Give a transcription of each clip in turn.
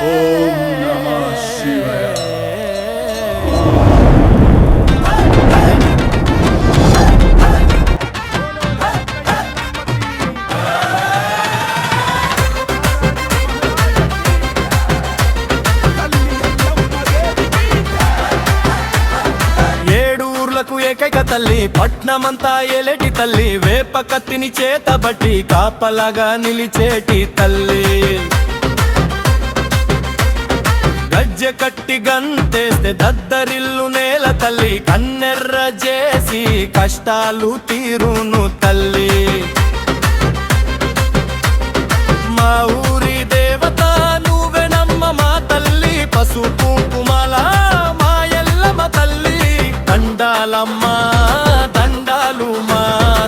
ఓం నమః శివాయ. ఏకైక తల్లి పట్నమంతా ఏలేటి తల్లి, వేప కత్తిని చేతబట్టి కాపలాగా నిలిచేటి తల్లి. గజ్జె కట్టి గంతేస్తే దద్దరిల్లు నేల తల్లి, కన్నెర్ర చేసి కష్టాలు తీరును తల్లి. మా ఊరి దేవత నువ్వెనమ్మ మా తల్లి, పసుపు కుంకుమల మా ఎల్లమ్మ తల్లి. దండాలమ్మా దండాలు మా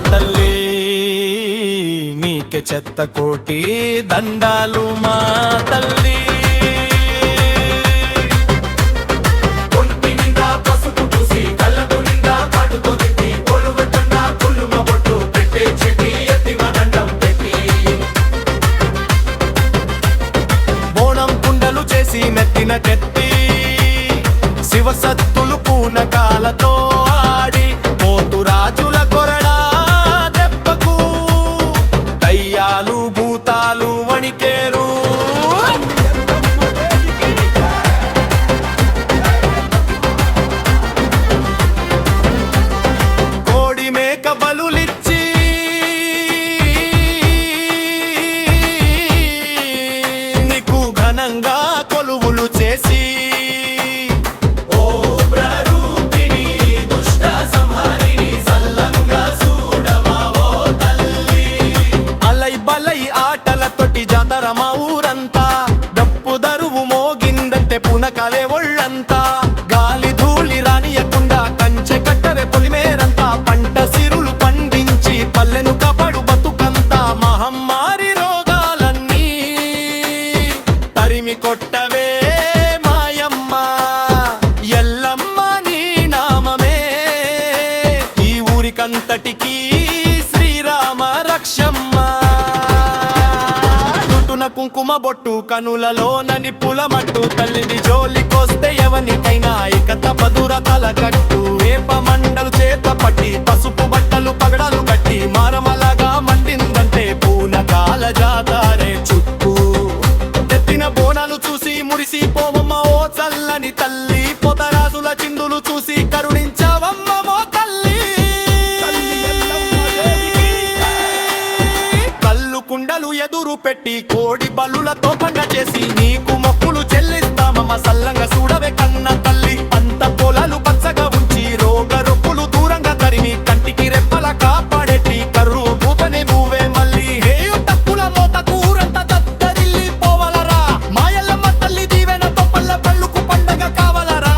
తల్లి, నీకే చెత్త కోటి దండాలు మా తల్లి. బోనం కుండలు చేసి మెత్తిన కెత్తి, శివసత్తులు పూనకాలతో ఆడి, పోతు రాజుల కొరడా దెబ్బకు దయ్యాలు భూతాలు వణికేరు. కోడి మేక బలులిచ్చి నీకు ఘనంగా కొలువులు చేసి, జాతర మా ఊరంతా, డప్పు దరువు మోగిందంటే పునకలే ఒళ్ళంతా. గాలి ధూళి రానియకుండా కంచె కట్టరే పొలిమేరంతా, పంట సిరులు పండించి పల్లెను కాపాడు బతుకంతా. మహమ్మారి రోగాలన్నీ తరిమి కొట్టవే మాయమ్మ ఎల్లమ్మ, నీ నామమే ఈ ఊరికంతటికీ శ్రీరామ రక్షమ్మ. కుంకుమ బొట్టు కనులలో నిప్పుల మట్టు, తల్లిని జోలికొస్తే ఎవనికైనా ఇక తపదుర తలకట్టు. వేప మండలు చేత పట్టి పసుపు బట్టలు పగడాలు కట్టి, మారమలగా మండిందంటే పూనకాల జాతారే చుట్టూ. ఎత్తిన బోనాలు చూసి మురిసి పోవమ్మ ఓ చల్లని తల్లి, పొతరాజుల చిందులు చూసి కరుణించవమ్మ ఓ తల్లి. కళ్ళు కుండలు ఎదురు పెట్టి కోడి బలులతో పండ చేసి, నీకు మొక్కులు చెల్లిస్తామమ్మ సల్లంగా చూడవే కన్న తల్లి. అంత పొలాలు పచ్చగా ఉంచి రోగ రొప్పులు దూరంగా తరిమి, కంటికి రెప్పల కాపాడేటి కర్రు భూతనే నువ్వే మళ్ళీ. హేయు తప్పుల మోత కూరంత దద్దరిల్లి పోవలరా, మాయల్లమ్మ తల్లి దీవెన తొప్పల్ల పళ్ళుకు పండగ కావలరా.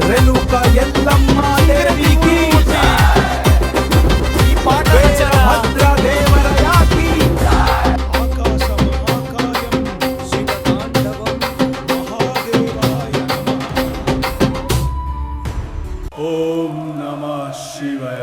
రేణుక ఎల్లమ్మ దేవికి, భద్రదేవరయాకి. ఆకాశం ఆకాయం శివతాండవం మహాదేవాయ నమః. ఓం నమః శివాయ.